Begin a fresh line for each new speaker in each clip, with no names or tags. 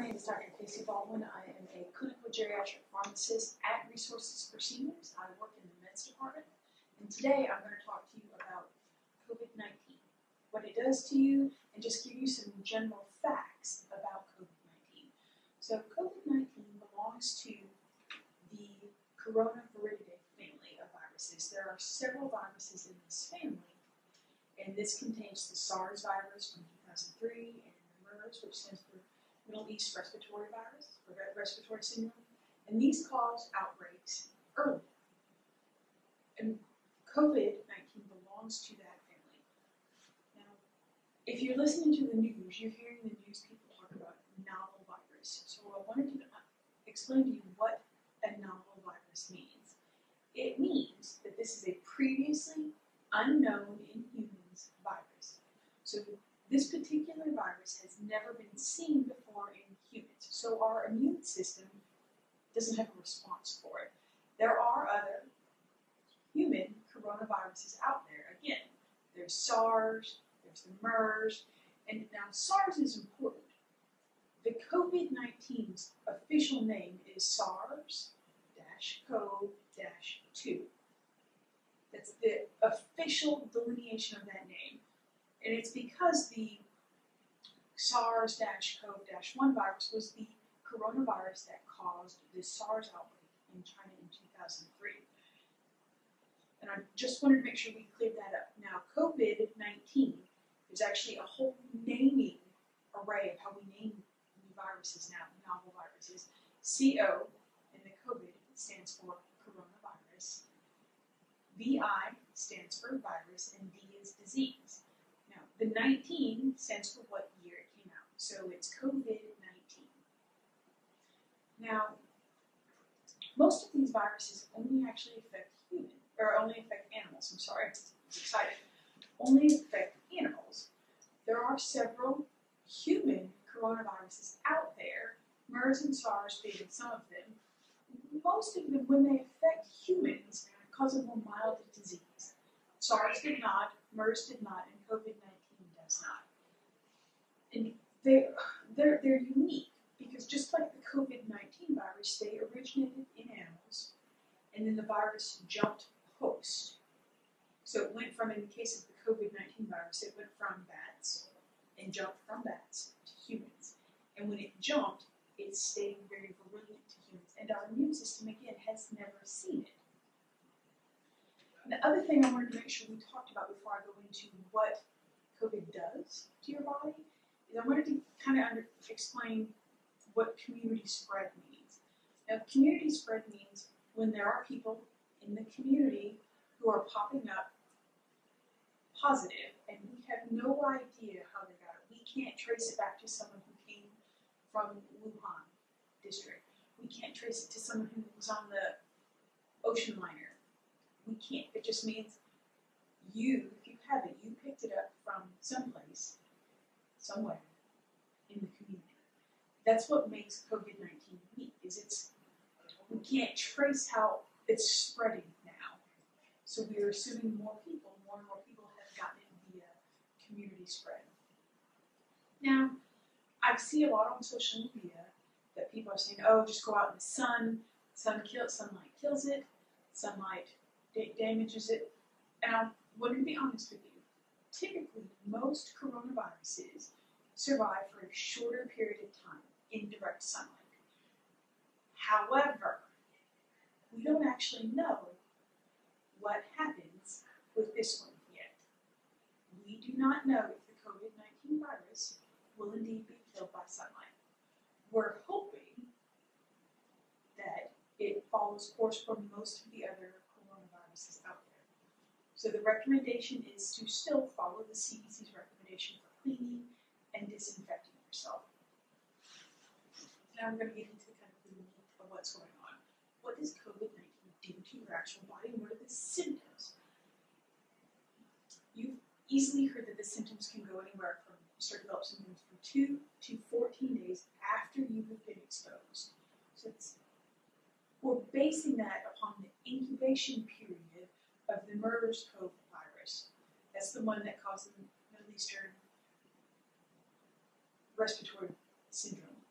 My name is Dr. Casey Baldwin. I am a clinical geriatric pharmacist at Resources for Seniors. I work in the meds department. And today I'm going to talk to you about COVID-19, what it does to you, and just give you some general facts about COVID-19. So COVID-19 belongs to the Coronaviridae family of viruses. There are several viruses in this family, and this contains the SARS virus from 2003 and the MERS, which stands for Middle East Respiratory Virus, or Respiratory Syndrome, and these cause outbreaks early. And COVID-19 belongs to that family. Now, if you're listening to the news, you're hearing the news people talk about novel virus. So I wanted to explain to you what a novel virus means. It means that this is a previously unknown in humans virus. So this particular virus has never been seen before in humans, so our immune system doesn't have a response for it. There are other human coronaviruses out there. Again, there's SARS, there's the MERS, and now SARS is important. The COVID-19's official name is SARS-CoV-2. That's the official delineation of that name. And it's because the SARS-CoV-1 virus was the coronavirus that caused the SARS outbreak in China in 2003. And I just wanted to make sure we cleared that up. Now, COVID-19 is actually a whole naming array of how we name new viruses now, novel viruses. CO in the COVID stands for coronavirus. VI stands for virus, and D is disease. Now, the 19 stands for what year it came out, so it's COVID-19. Now, most of these viruses only actually affect animals. I'm sorry, I'm excited. Only affect animals. There are several human coronaviruses out there, MERS and SARS being some of them. Most of them, when they affect humans, cause a more mild disease. SARS did not, MERS did not, and COVID-19 does not. And they're unique because just like the COVID-19 virus, they originated in animals, and then the virus jumped host. So it went from, in the case of the COVID-19 virus, it went from bats and jumped from bats to humans. And when it jumped, it stayed very virulent to humans. And our immune system, again, has never seen it. And the other thing I wanted to make sure we talked about before I go into what COVID does to your body is I wanted to kind of explain what community spread means. Now, community spread means when there are people in the community who are popping up positive, and we have no idea how they got it. We can't trace it back to someone who came from Wuhan district. We can't trace it to someone who was on the ocean liner. We can't. It just means you, if you have it, you picked it up from someplace, somewhere in the community. That's what makes COVID-19 unique, is we can't trace how it's spreading now. So we are assuming more and more people have gotten it via community spread. Now, I see a lot on social media that people are saying, oh, just go out in the sun, sunlight kills it, sunlight damages it. And I want to be honest with you. Typically, most coronaviruses survive for a shorter period of time in direct sunlight. However, we don't actually know what happens with this one yet. We do not know if the COVID-19 virus will indeed be killed by sunlight. We're hoping that it follows course for most of the other coronaviruses out there. So the recommendation is to still follow the CDC's recommendation for cleaning and disinfecting yourself. Now we're going to get into kind of the meat of what's going on. What does COVID-19 do to your actual body, and what are the symptoms? You've easily heard that the symptoms can go anywhere from, you start to develop symptoms from 2 to 14 days after you have been exposed. So we're basing that upon the incubation period of the MERS-CoV virus. That's the one that causes the Middle Eastern Respiratory Syndrome.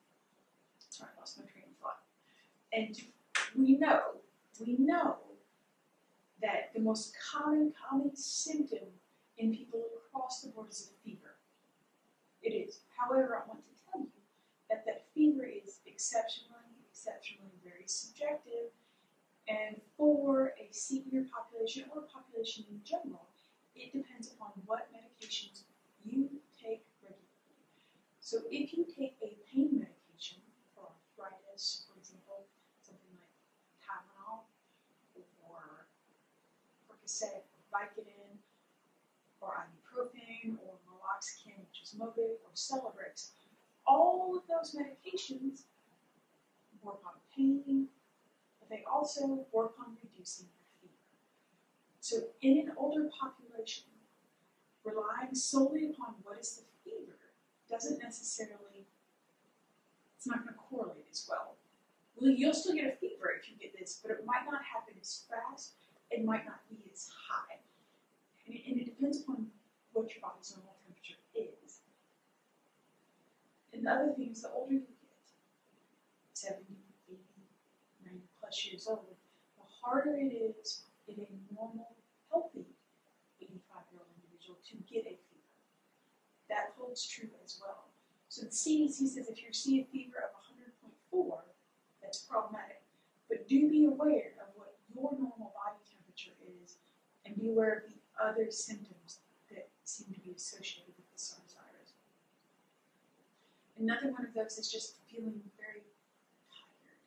sorry, I lost my train of thought. And we know that the most common symptom in people across the board is a fever. It is. However, I want to tell you that fever is exceptionally very subjective, and for a senior population or population in general, it depends upon what medications you take regularly. So if you take a pain medication for arthritis, for example, something like Tylenol or Percocet or Vicodin or ibuprofen or meloxicam, which is Mobic, or Celebrex, all of those medications work on pain, but they also work on reducing your fever. So in an older population, relying solely upon what is the fever doesn't necessarily, it's not going to correlate as well. Well, you'll still get a fever if you get this, but it might not happen as fast, it might not be as high. And it depends upon what your body's normal temperature is. And the other thing is, the older you get, 70, 80, 90 plus years old, the harder it is in a normal, healthy 85-year-old individual to get a fever. That holds true as well. So the CDC says if you see a fever of 100.4, that's problematic. But do be aware of what your normal body temperature is, and be aware of the other symptoms that seem to be associated with the SARS virus. Another one of those is just feeling very tired,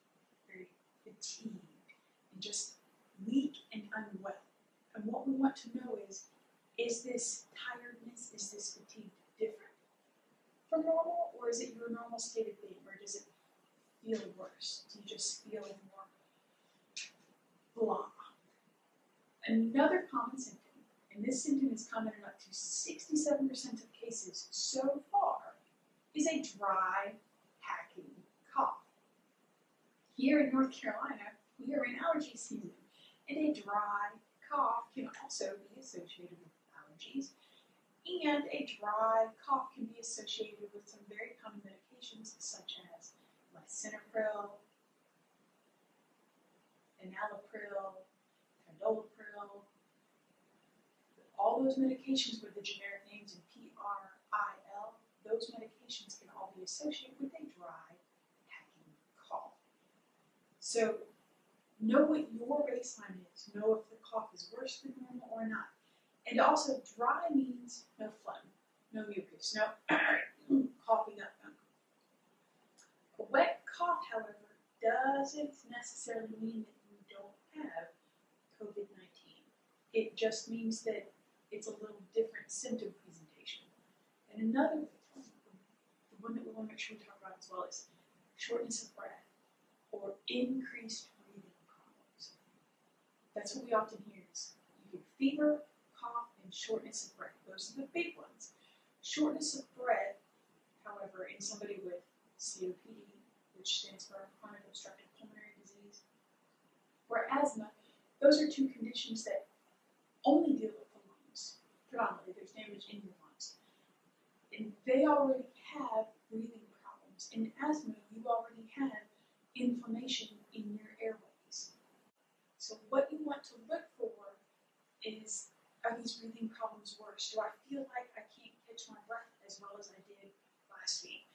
very fatigued, and just weak and unwell. And what we want to know is this tiredness, is this fatigue different from normal, or is it your normal state of being, or does it feel worse? Do you just feel more blah? Another common symptom, and this symptom is common in up to 67% of cases so far, is a dry, hacking cough. Here in North Carolina, we are in allergy season, and a dry cough can also be associated with allergies, and a dry cough can be associated with some very common medications such as lisinopril, enalapril, tadalafil. All those medications with the generic names in PRIL, those medications can all be associated with a dry, hacking cough. So know what your baseline is. Know if the cough is worse than normal or not. And also, dry means no phlegm, no mucus, no coughing up. A wet cough, however, doesn't necessarily mean that you don't have COVID-19. It just means that it's a little different symptom presentation. And another one, the one that we want to make sure we talk about as well, is shortness of breath or increased breathing problems. That's what we often hear is you get fever, cough, and shortness of breath. Those are the big ones. Shortness of breath, however, in somebody with COPD, which stands for chronic obstructive pulmonary disease, or asthma, those are two conditions that only deal with the lungs. Predominantly, there's damage in your lungs. And they already have breathing problems. In asthma, you already have inflammation in your airways. So what you want to look for is, are these breathing problems worse? Do I feel like I can't catch my breath as well as I did last week?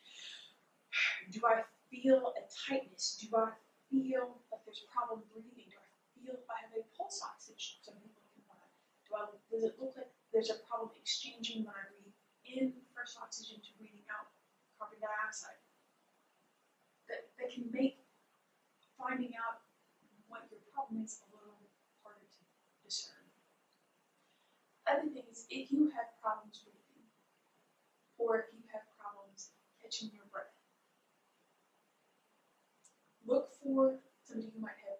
Do I feel a tightness? Do I feel like there's a problem breathing? Do I feel if I have a pulse oxygen? Some people can want to. Does it look like there's a problem exchanging when I breathe in first oxygen to breathing out carbon dioxide? That can make finding out what your problem is a little harder to discern. Other thing is, if you have problems breathing, or if you have problems catching your breath, look for somebody who might have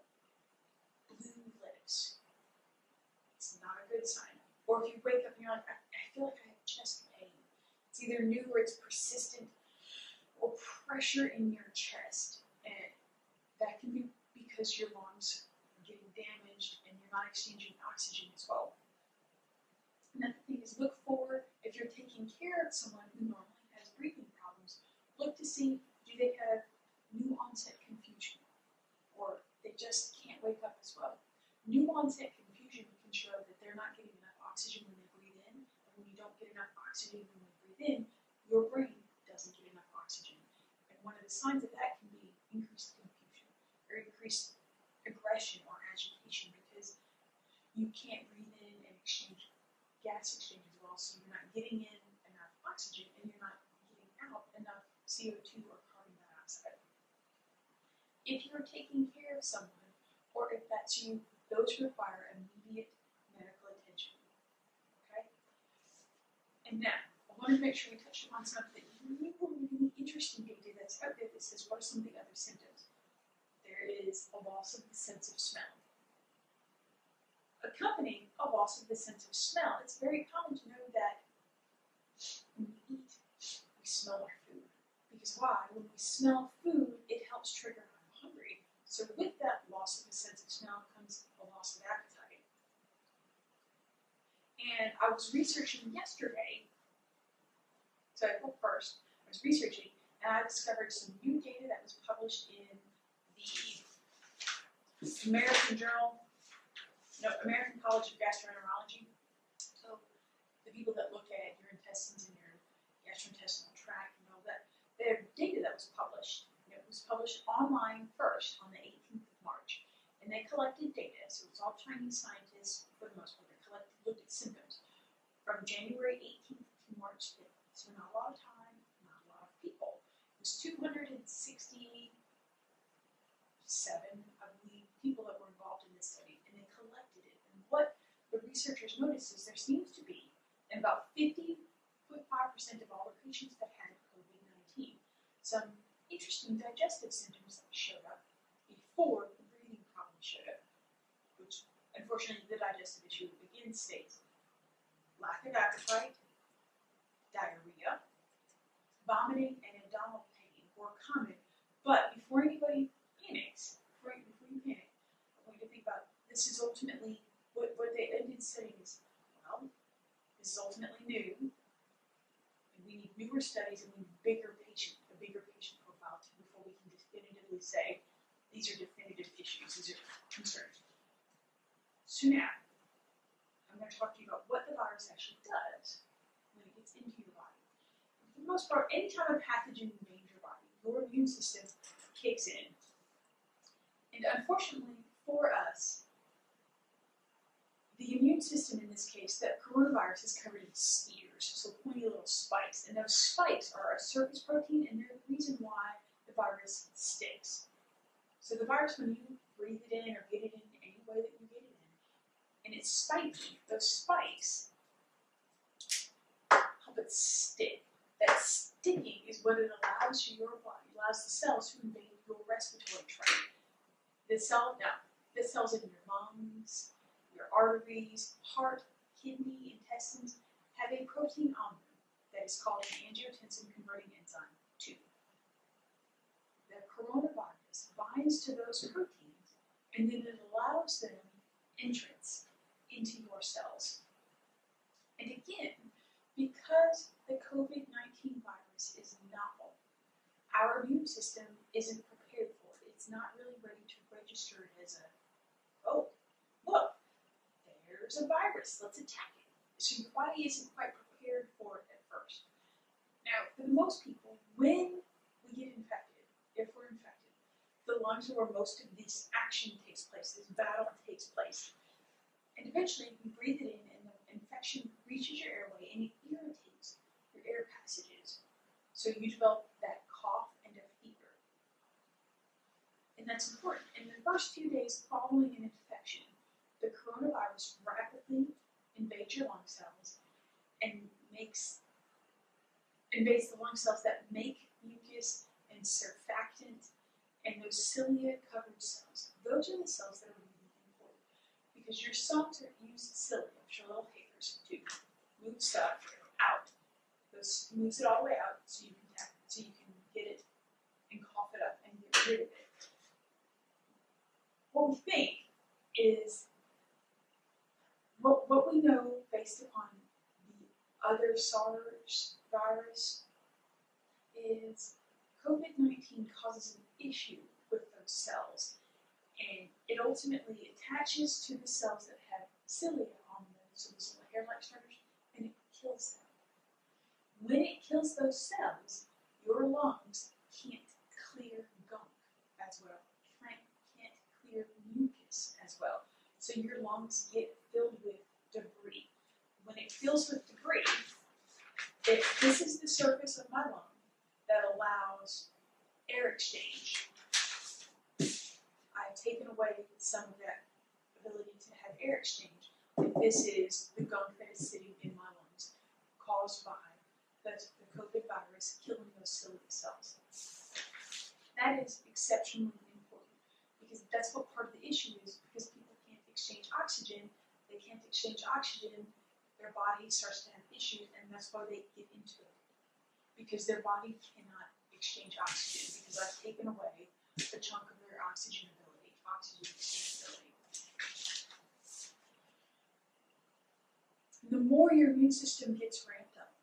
blue lips. It's not a good sign. Or if you wake up and you're like, I feel like I have chest pain. It's either new or it's persistent, or pressure in your chest. And that can be because your lungs are getting damaged and you're not exchanging oxygen as well. Another thing is, look for, if you're taking care of someone who normally has breathing problems, look to see, do they have new onset get enough oxygen when we breathe in, your brain doesn't get enough oxygen. And one of the signs of that can be increased confusion or increased aggression or agitation because you can't breathe in and exchange gas exchange as well, so you're not getting in enough oxygen and you're not getting out enough CO2 or carbon dioxide. If you're taking care of someone, or if that's you, those require immediate medical attention. Okay? And now, I wanted to make sure we touched upon something really interesting data that's out there that says what are some of the other symptoms. There is a loss of the sense of smell. Accompanying a loss of the sense of smell, it's very common to know that when we eat, we smell our food. Because why? When we smell food, it helps trigger I'm hungry. So with that loss of the sense of smell comes a loss of appetite. And I was researching yesterday, so I looked first, I was researching, and I discovered some new data that was published in the American College of Gastroenterology. So the people that look at your intestines and your gastrointestinal tract and all that, their data that was published. And it was published online first on the 18th of March. And they collected data, so it was all Chinese scientists for the most part. They looked at symptoms from January 18th to March 5th. So not a lot of time, not a lot of people. It was 267, I believe, people that were involved in this study, and they collected it. And what the researchers noticed is there seems to be, in about 50.5% of all the patients that had COVID-19, some interesting digestive symptoms that showed up before the breathing problem showed up, which unfortunately the digestive issue again states lack of appetite, diarrhea, vomiting, and abdominal pain were common. But before anybody panics, before you panic, I want you to think about this is ultimately what they ended saying is, well, this is ultimately new, and we need newer studies and we need a bigger patient profile before we can definitively say these are definitive issues, these are concerns. So now, I'm going to talk to you about what the virus actually does when it gets into your body. For the most part, anytime a pathogen invades your body, your immune system kicks in. And unfortunately for us, the immune system in this case, that coronavirus is covered in spears, so pointy little spikes. And those spikes are a surface protein, and they're the reason why the virus sticks. So the virus, when you breathe it in or get it in any way that you get it in, and it's spiky, those spikes help it stick. That sticking is what it allows your body, allows the cells to invade your respiratory tract. The cells in your lungs, your arteries, heart, kidney, intestines have a protein on them that is called an angiotensin converting enzyme 2. The coronavirus binds to those proteins and then it allows them entrance into your cells. And again, because the COVID-19 virus is novel, our immune system isn't prepared for it. It's not really ready to register it as a, oh, look, there's a virus, let's attack it. So your body isn't quite prepared for it at first. Now, for the most people, when we get infected, if we're infected, the lungs are where most of this action takes place, this battle takes place. And eventually, we breathe it in, and the infection reaches your airway, and it irritates your air passages. So you develop that cough and a fever. And that's important. In the first 2 days following an infection, the coronavirus rapidly invades your lung cells and invades the lung cells that make mucus and surfactant and those cilia-covered cells. Those are the cells that are really important because your cells use cilia, which are little hairs, to move stuff out. Those moves it all the way out so you can get it and cough it up and get rid of it. What we think is what we know based upon the other SARS virus is COVID-19 causes an issue with those cells, and it ultimately attaches to the cells that have cilia on them, so those little hair-like structures, and it kills them. When it kills those cells, your lungs can't clear gunk as well, can't clear mucus as well. So your lungs get filled with debris. When it fills with debris, this is the surface of my lung that allows air exchange. I've taken away some of that ability to have air exchange. And this is the gunk that is sitting in my lungs, caused by the COVID virus killing those silly cells. That is exceptionally important because that's what part of the issue is, because people can't exchange oxygen. They can't exchange oxygen, their body starts to have issues, and that's why they get into it. Because their body cannot exchange oxygen, because I've taken away a chunk of their oxygen ability, oxygen exchange ability. The more your immune system gets ramped up,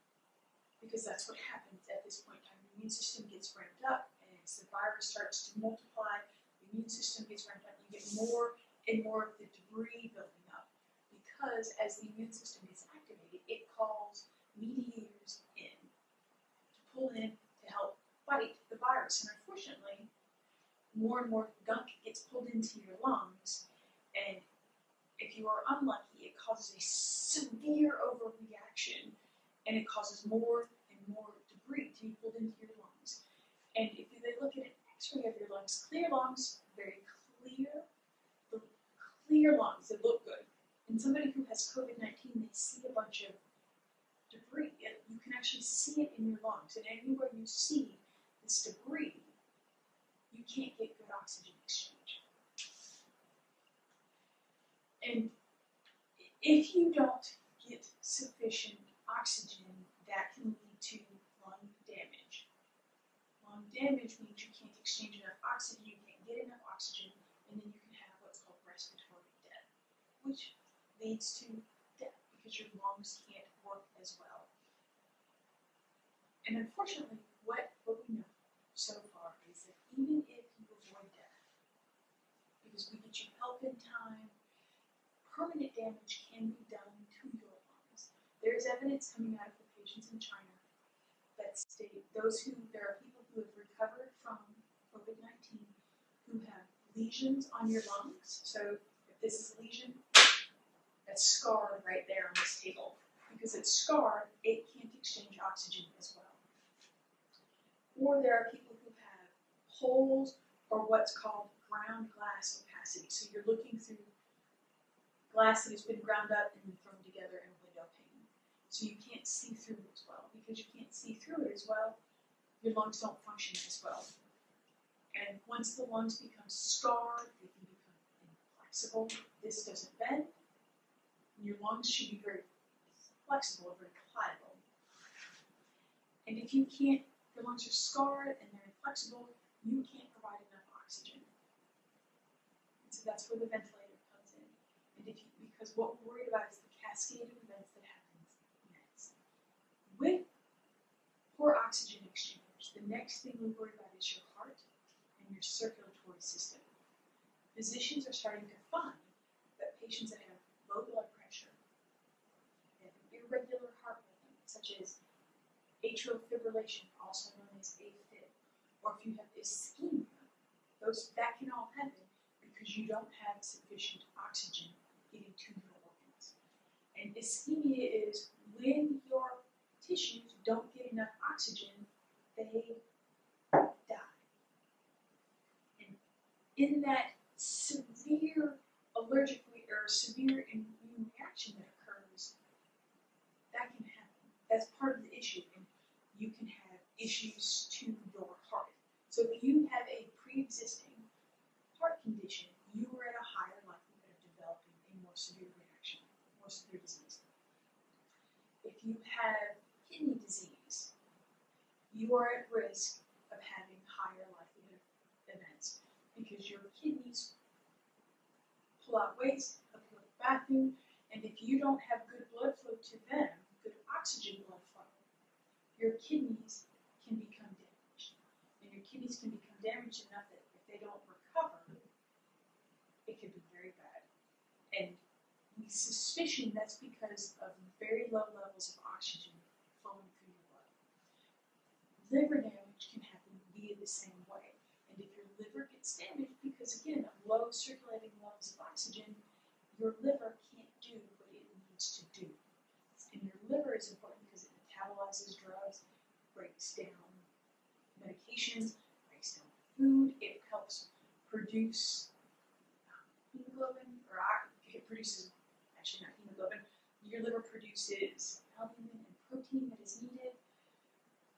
because that's what happens at this point in time, the immune system gets ramped up, and as the virus starts to multiply, the immune system gets ramped up, you get more and more of the debris building up, because as the immune system gets activated, it calls mediators in, to pull in to help fight the virus. And unfortunately, more and more gunk gets pulled into your lungs, and if you are unlucky, it causes a severe overreaction, and it causes more and more debris to be pulled into your lungs. And if they look at an x-ray of your lungs, clear lungs, very clear lungs that look good. And somebody who has COVID-19, they see a bunch of debris. You can actually see it in your lungs. And anywhere you see this debris, you can't get good oxygen exchange. And if you don't get sufficient oxygen, that can lead to lung damage. Lung damage means you can't exchange enough oxygen, you can't get enough oxygen, and then you can have what's called respiratory death, which leads to death because your lungs can't work as well. And unfortunately, what we know so far is that even if you avoid death, because we get you help in time, permanent damage can be done to your lungs. There is evidence coming out of the patients in China that state there are people who have recovered from COVID-19 who have lesions on your lungs. So if this is a lesion, that's scarred right there on this table. Because it's scarred, it can't exchange oxygen as well. Or there are people who have holes or what's called ground glass opacity. So you're looking through glass that has been ground up and thrown together in a window pane. So you can't see through it as well. Because you can't see through it as well, your lungs don't function as well. And once the lungs become scarred, they can become inflexible. This doesn't bend. Your lungs should be very flexible, very pliable. And if your lungs are scarred and they're inflexible, you can't provide enough oxygen. And so that's where the ventilator comes in. And because what we're worried about is the cascade of events that happens next. With poor oxygen exchange, the next thing we worry about is your heart and your circulatory system. Physicians are starting to find that patients that have low blood pressure, that have irregular heart rhythm, such as atrial fibrillation, also known as AFib, or if you have ischemia, that can all happen because you don't have sufficient oxygen getting to your organs. And ischemia is when your tissues don't get enough oxygen, they die. And in that severe allergic or severe immune reaction that occurs, that can happen. That's part of the issue. And you can have issues to your heart. So if you have a pre-existing heart condition, you are at a higher likelihood of developing a more severe reaction, more severe disease. If you have kidney disease, you are at risk of having higher likelihood events because your kidneys pull out waste, uphill the bathroom, and if you don't have good blood flow to them, good oxygen blood flow, your kidneys can become damaged. And your kidneys can become damaged enough that if they don't recover, it could be very bad. And we suspicion that's because of very low levels of oxygen flowing through your blood. liver damage can happen via the same way. And if your liver gets damaged, because again, of low circulating levels of oxygen, your liver can't do what it needs to do. And your liver is important because it metabolizes drugs, breaks down medications, breaks down food, it helps produce hemoglobin, or it produces, actually not hemoglobin, your liver produces albumin and protein that is needed.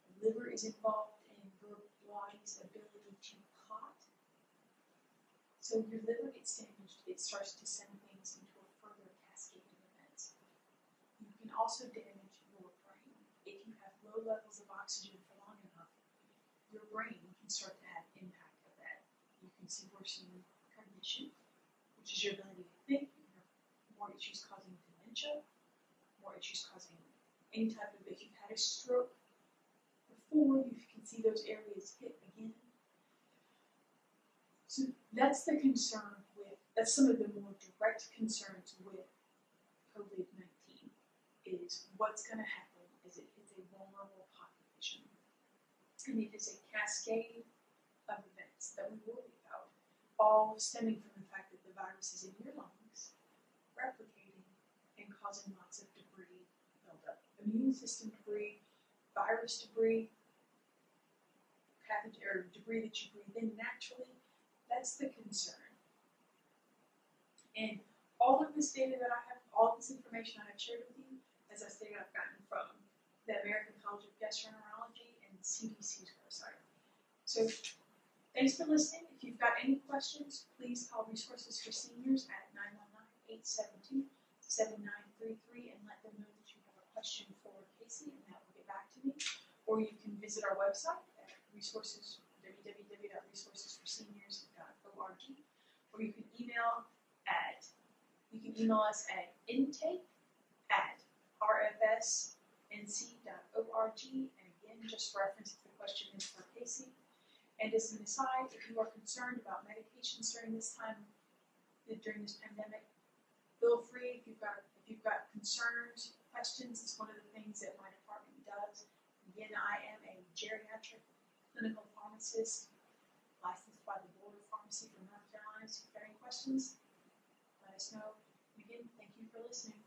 The liver is involved in your body's ability to clot. So your liver gets damaged, it starts to send things into a further cascade of events. You can also damage your brain. If you have low levels of oxygen for long enough, your brain can start to have impact of that. You can see worsening cognition, which is your ability to think. You have more issues causing dementia, more issues causing any type of, if you've had a stroke before, you can see those areas hit again. So that's the concern with, that's some of the more direct concerns with COVID-19, is what's going to happen as it hits a vulnerable population. And it is a cascade of events that we worry about, all stemming from the fact that the virus is in your lungs, replicating, and causing lots of debris buildup. Immune system debris, virus debris, pathogen, or debris that you breathe in naturally. That's the concern. And all of this data that I have, all this information I have shared with you, as I stated, I've gotten from the American College of Gastroenterology and CDC's website. So thanks for listening. If you've got any questions, please call Resources for Seniors at 919-872-7933 and let them know that you have a question for Casey, and that will get back to me. Or you can visit our website at www.resourcesforseniors.org, or you can email us at intake@rfsnc.org, and again, just reference if the question is for Casey. And as an aside, if you are concerned about medications during this time, during this pandemic, feel free. If you've got concerns, questions, it's one of the things that my department does. Again, I am a geriatric clinical pharmacist, licensed by the Board of Pharmacy for North Carolina. So if you have any questions, let us know. Again, thank you for listening.